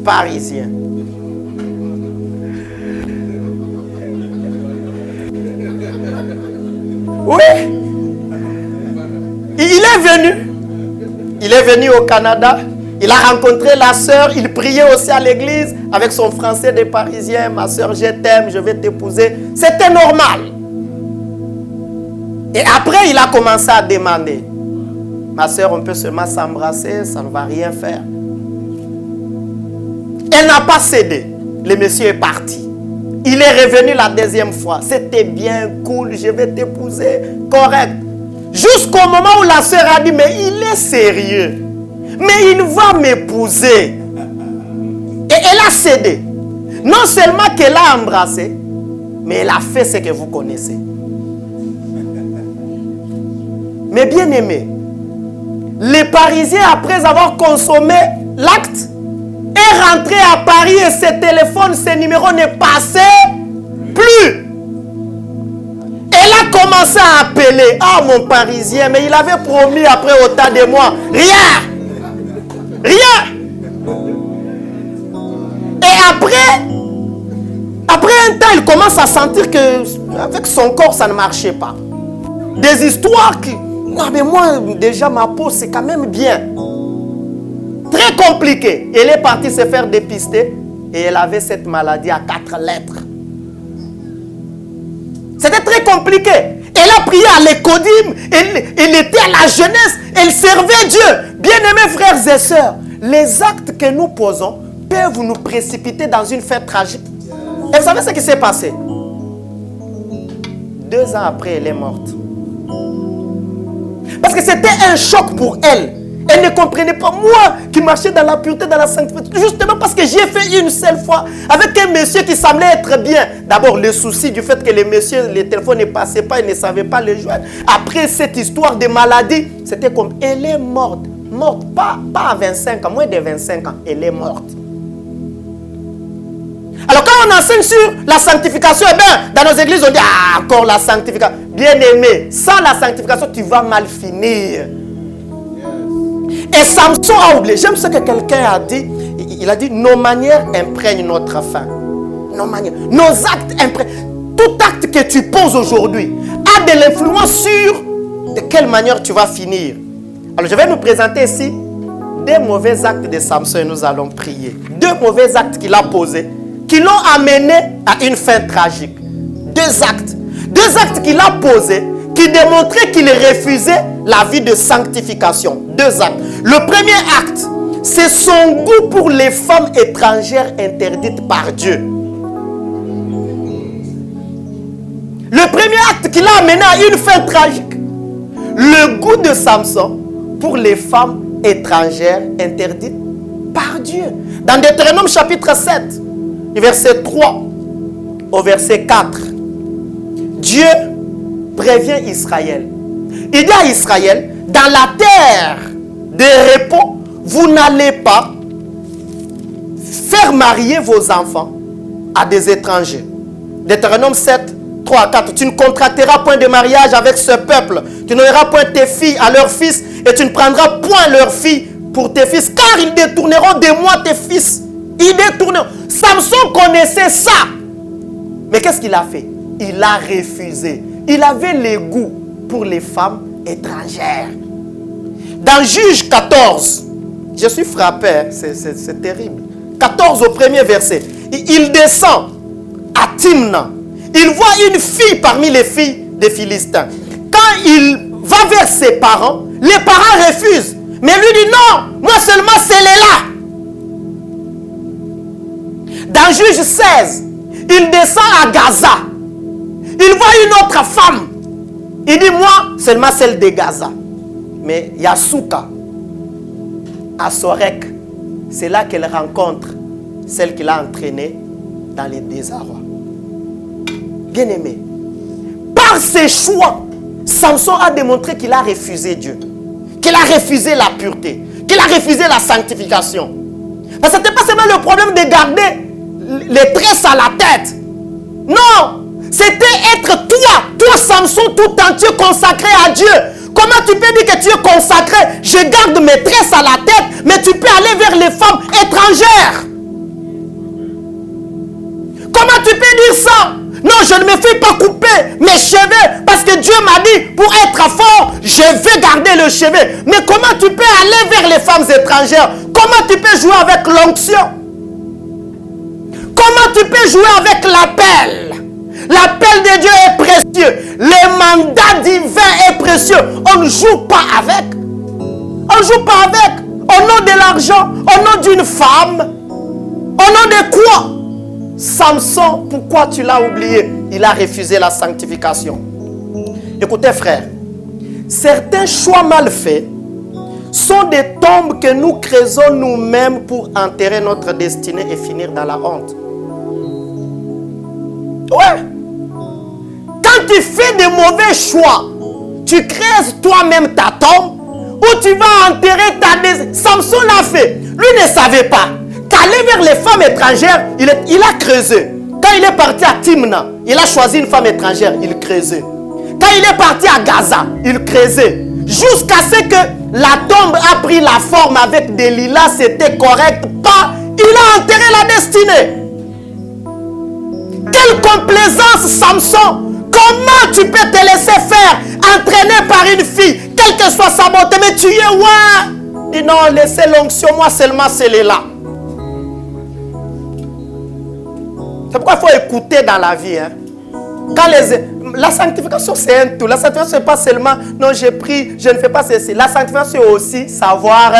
Parisien. Oui. Il est venu au Canada. Il a rencontré la sœur. Il priait aussi à l'église avec son français des Parisiens. Ma sœur, je t'aime, je vais t'épouser. C'était normal. Et après, il a commencé à demander. Ma sœur, on peut seulement s'embrasser, ça ne va rien faire. Elle n'a pas cédé. Le monsieur est parti. Il est revenu la deuxième fois. C'était bien cool, je vais t'épouser. Correct. Jusqu'au moment où la sœur a dit, mais il est sérieux. Mais il va m'épouser. Et elle a cédé. Non seulement qu'elle a embrassé, mais elle a fait ce que vous connaissez. Mais bien aimé, les Parisiens, après avoir consommé l'acte, est rentré à Paris et ses téléphones, ses numéros ne passaient plus. Elle a commencé à appeler. Ah, mon Parisien, mais il avait promis après autant de mois. Rien. Et après un temps, il commence à sentir que avec son corps, ça ne marchait pas. Des histoires qui... Non, mais moi, déjà, ma peau, c'est quand même bien. Très compliqué. Elle est partie se faire dépister et elle avait cette maladie à 4 lettres. C'était très compliqué. Elle a prié à l'écodime, elle était à la jeunesse, elle servait Dieu. Bien-aimés frères et sœurs, les actes que nous posons peuvent nous précipiter dans une fin tragique. Et vous savez ce qui s'est passé? 2 ans après, elle est morte. Parce que c'était un choc pour elle. Elle ne comprenait pas. Moi qui marchais dans la pureté, dans la sanctification, justement parce que j'ai fait une seule fois avec un monsieur qui semblait être bien. D'abord, le souci du fait que les messieurs, les téléphones ne passaient pas, ils ne savaient pas les joindre. Après cette histoire de maladie, c'était comme, elle est morte. Morte, pas à 25 ans, moins de 25 ans, elle est morte. Alors quand on enseigne sur la sanctification, eh bien, dans nos églises, on dit, ah, encore la sanctification. Bien aimé, sans la sanctification, tu vas mal finir. Et Samson a oublié. J'aime ce que quelqu'un a dit. Il a dit, nos manières imprègnent notre fin. Nos manières, nos actes imprègnent. Tout acte que tu poses aujourd'hui a de l'influence sur de quelle manière tu vas finir. Alors je vais nous présenter ici des mauvais actes de Samson et nous allons prier. 2 mauvais actes qu'il a posés qui l'ont amené à une fin tragique. 2 actes. 2 actes qu'il a posés qui démontraient qu'il refusait la vie de sanctification. 2 actes. Le premier acte, c'est son goût pour les femmes étrangères interdites par Dieu. Le premier acte qui l'a amené à une fin tragique. Le goût de Samson pour les femmes étrangères interdites par Dieu. Dans Deutéronome chapitre 7, verset 3 au verset 4, Dieu prévient Israël. Il dit à Israël, dans la terre de repos, vous n'allez pas faire marier vos enfants à des étrangers. Deutéronome 7, 3 à 4. Tu ne contracteras point de mariage avec ce peuple. Tu n'auras point tes filles à leurs fils et tu ne prendras point leurs filles pour tes fils, car ils détourneront de moi tes fils. Ils détourneront. Samson connaissait ça. Mais qu'est-ce qu'il a fait? Il a refusé. Il avait le goût pour les femmes étrangères. Dans Juge 14, je suis frappé, c'est terrible. 14 au premier verset. Il descend à Timna. Il voit une fille parmi les filles des Philistins. Quand il va vers ses parents, les parents refusent. Mais lui dit non, moi seulement celle-là. Dans Juge 16, il descend à Gaza. Il voit une autre femme. Il dit moi seulement celle de Gaza. Mais il y a Souka à Sorek. C'est là qu'elle rencontre celle qu'il a entraînée dans les désarrois. Bien-aimé, par ses choix, Samson a démontré qu'il a refusé Dieu, qu'il a refusé la pureté, qu'il a refusé la sanctification. Parce que ce n'était pas seulement le problème de garder les tresses à la tête. Non, c'était être toi Samson tout entier consacré à Dieu. Comment tu peux dire que tu es consacré? Je garde mes tresses à la tête, mais tu peux aller vers les femmes étrangères. Comment tu peux dire ça? Non, je ne me fais pas couper mes cheveux parce que Dieu m'a dit pour être fort, je vais garder le cheveu. Mais comment tu peux aller vers les femmes étrangères? Comment tu peux jouer avec l'onction? Comment tu peux jouer avec l'appel? L'appel de Dieu est précieux. Le mandat divin est précieux. On ne joue pas avec. On ne joue pas avec. Au nom de l'argent, au nom d'une femme, au nom de quoi? Samson, pourquoi tu l'as oublié? Il a refusé la sanctification. Écoutez frère, certains choix mal faits sont des tombes que nous creusons nous-mêmes pour enterrer notre destinée et finir dans la honte. Ouais. Quand tu fais de mauvais choix, tu creuses toi-même ta tombe où tu vas enterrer ta destinée. Samson l'a fait. Lui ne savait pas qu'aller vers les femmes étrangères, il a creusé. Quand il est parti à Timna, il a choisi une femme étrangère, il creusait. Quand il est parti à Gaza, il creusait. Jusqu'à ce que la tombe a pris la forme avec des lilas, c'était correct. Pas, il a enterré la destinée. Quelle complaisance, Samson! Comment tu peux te laisser faire entraîner par une fille, quelle que soit sa beauté, mais tu es ouais. Dis non, laissez l'onction, moi seulement celle-là. C'est pourquoi il faut écouter dans la vie. Hein. La sanctification, c'est un tout. La sanctification, ce n'est pas seulement, non, j'ai pris, je ne fais pas ceci. La sanctification, c'est aussi savoir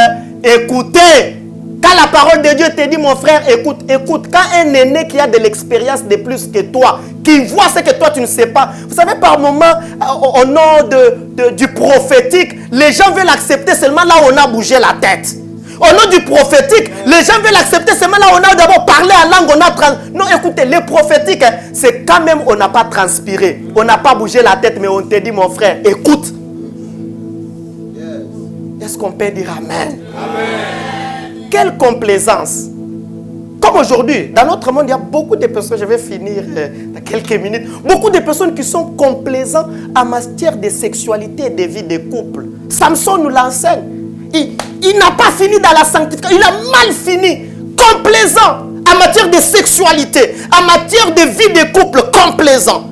écouter. Quand la parole de Dieu te dit, mon frère, écoute, quand un aîné qui a de l'expérience de plus que toi, qui voit ce que toi tu ne sais pas, vous savez, par moment, au nom du prophétique, les gens veulent accepter seulement là où on a bougé la tête. Au nom du prophétique, les gens veulent accepter seulement là où on a d'abord parlé en langue, Non, écoutez, le prophétique, c'est quand même on n'a pas transpiré, on n'a pas bougé la tête, mais on te dit, mon frère, écoute. Est-ce qu'on peut dire Amen? Amen. Quelle complaisance. Comme aujourd'hui, dans notre monde, il y a beaucoup de personnes, je vais finir dans quelques minutes, beaucoup de personnes qui sont complaisantes en matière de sexualité et de vie de couple. Samson nous l'enseigne. Il n'a pas fini dans la sanctification, il a mal fini. Complaisant en matière de sexualité, en matière de vie de couple, complaisant.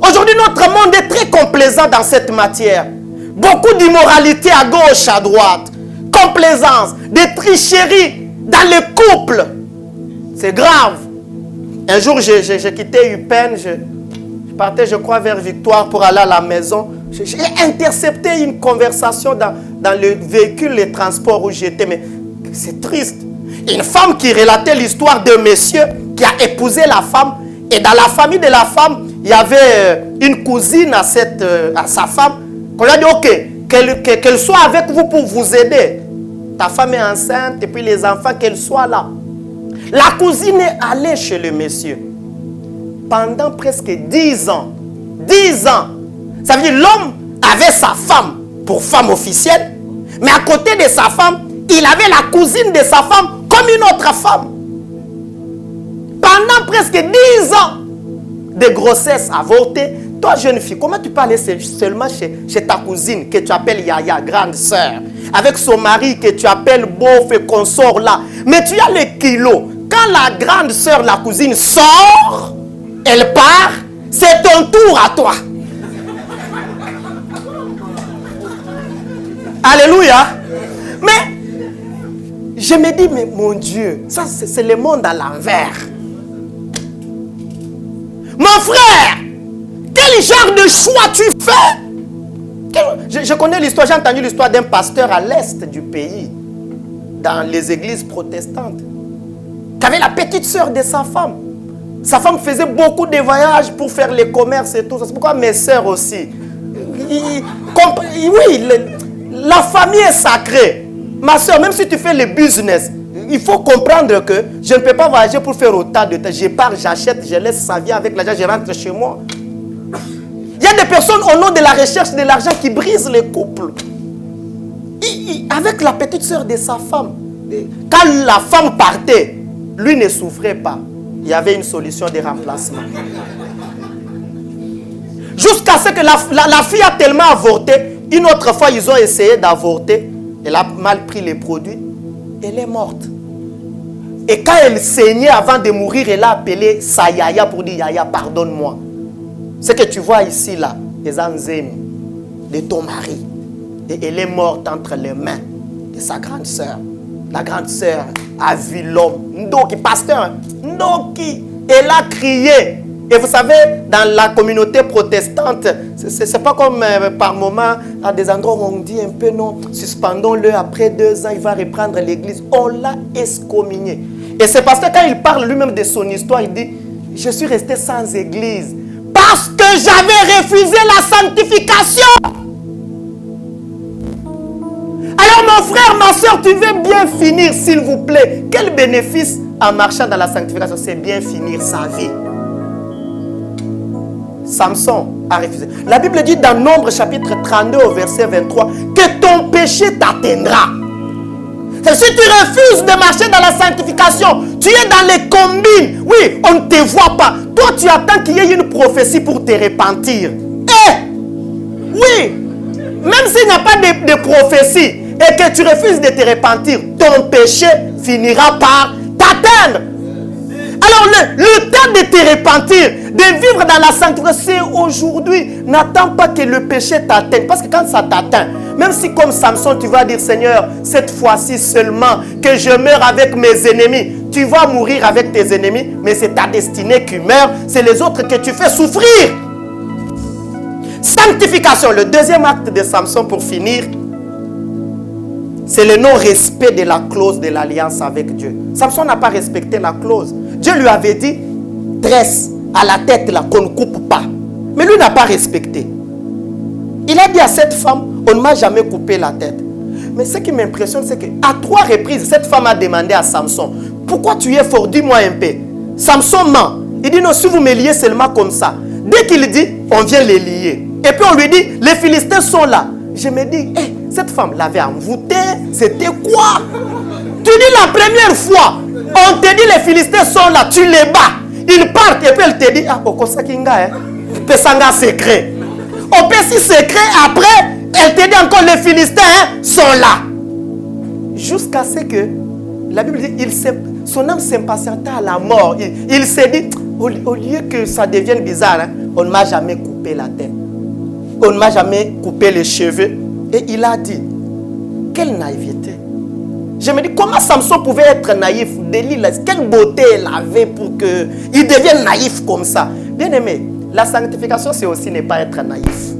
Aujourd'hui, notre monde est très complaisant dans cette matière. Beaucoup d'immoralité à gauche, à droite. Complaisance, des tricheries dans le couple. C'est grave. Un jour, j'ai quitté UPenn, je partais, je crois, vers Victoire pour aller à la maison. J'ai intercepté une conversation dans le véhicule, les transports où j'étais. Mais c'est triste. Une femme qui relatait l'histoire d'un monsieur qui a épousé la femme. Et dans la famille de la femme, il y avait une cousine à sa femme. On lui a dit, ok, qu'elle soit avec vous pour vous aider. Ta femme est enceinte et puis les enfants, qu'elle soit là. La cousine est allée chez le monsieur. Pendant presque 10 ans. 10 ans. Ça veut dire l'homme avait sa femme pour femme officielle. Mais à côté de sa femme, il avait la cousine de sa femme comme une autre femme. Pendant presque 10 ans de grossesse avortée. Toi, jeune fille, comment tu peux aller seulement chez ta cousine que tu appelles Yaya, grande sœur, avec son mari que tu appelles beauf et consort là. Mais tu as les kilos. Quand la grande sœur, la cousine sort, elle part, c'est ton tour à toi. Alléluia. Mais je me dis, mais mon Dieu, ça c'est le monde à l'envers. Mon frère, quel genre de choix tu fais? Je connais l'histoire, j'ai entendu l'histoire d'un pasteur à l'est du pays, dans les églises protestantes, qui avait la petite sœur de sa femme. Sa femme faisait beaucoup de voyages pour faire les commerces et tout ça. C'est pourquoi mes sœurs aussi. Oui, la famille est sacrée. Ma sœur, même si tu fais le business, il faut comprendre que je ne peux pas voyager pour faire autant de temps. Je pars, j'achète, je laisse sa vie avec l'argent, je rentre chez moi. Il y a des personnes au nom de la recherche de l'argent qui brisent les couples. Avec la petite sœur de sa femme. Quand la femme partait, lui ne souffrait pas. Il y avait une solution de remplacement. Jusqu'à ce que la fille a tellement avorté. Une autre fois, ils ont essayé d'avorter. Elle a mal pris les produits. Elle est morte. Et quand elle saignait avant de mourir, elle a appelé sa yaya pour dire, Yaya, pardonne-moi. Ce que tu vois ici, là, les anzemi de ton mari. Et elle est morte entre les mains de sa grande sœur. La grande sœur a vu l'homme. Ndoki, pasteur, Ndoki. Elle a crié. Et vous savez, dans la communauté protestante, c'est pas comme par moment, à des endroits où on dit un peu non, suspendons-le, après 2 ans, il va reprendre l'église. On l'a excommunié. Et c'est parce que quand il parle lui-même de son histoire, il dit, je suis resté sans église parce que j'avais refusé la sanctification. Alors mon frère, ma soeur, tu veux bien finir, s'il vous plaît. Quel bénéfice en marchant dans la sanctification? C'est bien finir sa vie. Samson a refusé. La Bible dit dans Nombre chapitre 32 au verset 23 que ton péché t'atteindra. Si tu refuses de marcher dans la sanctification, tu es dans les combines. Oui, on ne te voit pas. Toi, tu attends qu'il y ait une prophétie pour te repentir. Oui, même s'il n'y a pas de prophétie et que tu refuses de te repentir, ton péché finira par t'atteindre. Alors le temps de te repentir, de vivre dans la sanctification, c'est aujourd'hui. N'attends pas que le péché t'atteigne. Parce que quand ça t'atteint, même si comme Samson, tu vas dire, Seigneur, cette fois-ci seulement, que je meurs avec mes ennemis. Tu vas mourir avec tes ennemis, mais c'est ta destinée qui meurt. C'est les autres que tu fais souffrir. Sanctification, le deuxième acte de Samson pour finir. C'est le non-respect de la clause de l'alliance avec Dieu. Samson n'a pas respecté la clause. Dieu lui avait dit, tresse à la tête là, qu'on ne coupe pas. Mais lui n'a pas respecté. Il a dit à cette femme, on ne m'a jamais coupé la tête. Mais ce qui m'impressionne, c'est qu'à 3 reprises, cette femme a demandé à Samson, pourquoi tu es fort? Dis-moi un peu. Samson ment. Il dit, non, si vous me liez seulement comme ça. Dès qu'il dit, on vient les lier. Et puis on lui dit, les Philistins sont là. Je me dis, hey, cette femme l'avait envoûté. C'était quoi? Tu dis la première fois, on te dit les Philistins sont là, tu les bats. Ils partent et puis elle te dit, ah, Okosakinga, hein. Pesanga secret. Au petit secret, après, elle te dit encore les Philistins sont là. Jusqu'à ce que, la Bible dit, son âme s'impatienta à la mort. Il s'est dit, au lieu que ça devienne bizarre, hein, on ne m'a jamais coupé la tête. On ne m'a jamais coupé les cheveux. Et il a dit, quelle naïveté. Je me dis, comment Samson pouvait être naïf? Delilah, quelle beauté elle avait pour qu'il devienne naïf comme ça. Bien aimé, la sanctification, c'est aussi ne pas être naïf.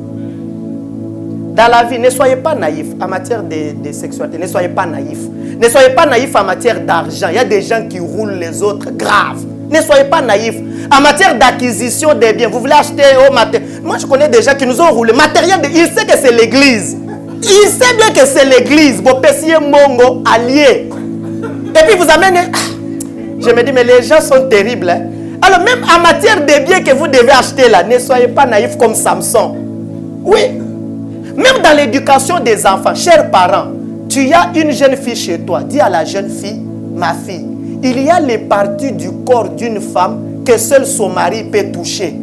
Dans la vie, ne soyez pas naïf en matière de sexualité. Ne soyez pas naïf. Ne soyez pas naïf en matière d'argent. Il y a des gens qui roulent les autres grave. Ne soyez pas naïf. En matière d'acquisition des biens, vous voulez acheter au matériel. Moi, je connais des gens qui nous ont roulé. Matériel, il sait que c'est l'église. Il sait bien que c'est l'église. Vos pessiers mongo alliés. Et puis vous amenez. Je me dis, mais les gens sont terribles. Hein? Alors, même en matière de biens que vous devez acheter là, ne soyez pas naïf comme Samson. Oui. Même dans l'éducation des enfants, chers parents, tu as une jeune fille chez toi. Dis à la jeune fille, ma fille, il y a les parties du corps d'une femme que seul son mari peut toucher.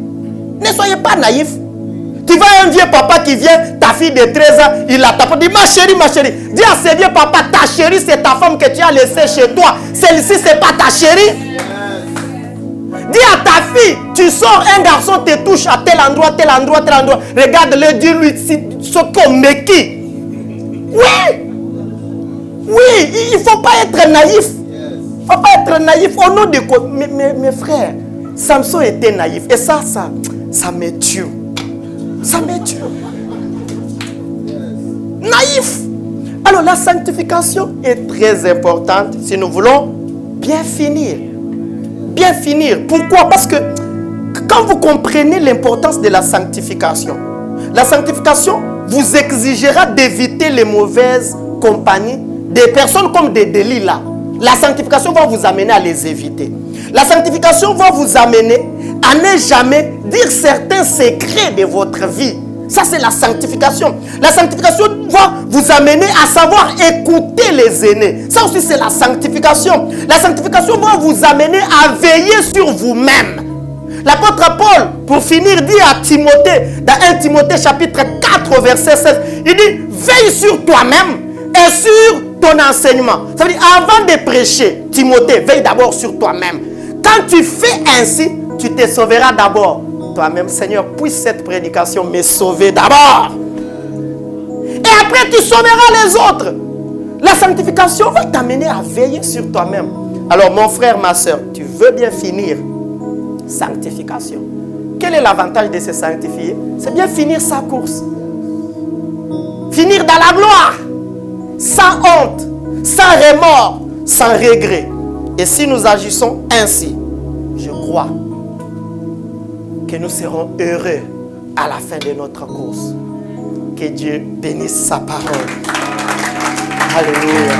Ne soyez pas naïfs. Tu vois un vieux papa qui vient, ta fille de 13 ans, il la tape. Dit, ma chérie, ma chérie. Dis à ce vieux papa, ta chérie, c'est ta femme que tu as laissée chez toi. Celle-ci, c'est pas ta chérie. Dis à ta fille, tu sors, un garçon te touche à tel endroit, tel endroit, tel endroit. Regarde-le, dis-lui ce qu'on met qui. Oui. Oui, il ne faut pas être naïf. Il ne faut pas être naïf. Au nom de quoi? Mes frères, Samson était naïf. Et ça me tue. Ça me tue. Naïf. Alors la sanctification est très importante si nous voulons bien finir. Bien finir. Pourquoi? Parce que quand vous comprenez l'importance de la sanctification vous exigera d'éviter les mauvaises compagnies des personnes comme des Delilah. La sanctification va vous amener à les éviter. La sanctification va vous amener à ne jamais dire certains secrets de votre vie. Ça, c'est la sanctification. La sanctification va vous amener à savoir écouter les aînés. Ça aussi, c'est la sanctification. La sanctification va vous amener à veiller sur vous-même. L'apôtre Paul, pour finir, dit à Timothée, dans 1 Timothée chapitre 4, verset 16, il dit, veille sur toi-même et sur ton enseignement. Ça veut dire, avant de prêcher, Timothée, veille d'abord sur toi-même. Quand tu fais ainsi, tu te sauveras d'abord toi-même. Seigneur, puisse cette prédication me sauver d'abord. Et après, tu sauveras les autres. La sanctification va t'amener à veiller sur toi-même. Alors, mon frère, ma soeur, tu veux bien finir? Sanctification. Quel est l'avantage de se sanctifier? C'est bien finir sa course. Finir dans la gloire. Sans honte, sans remords, sans regret. Et si nous agissons ainsi, je crois que nous serons heureux à la fin de notre course. Que Dieu bénisse sa parole. Alléluia.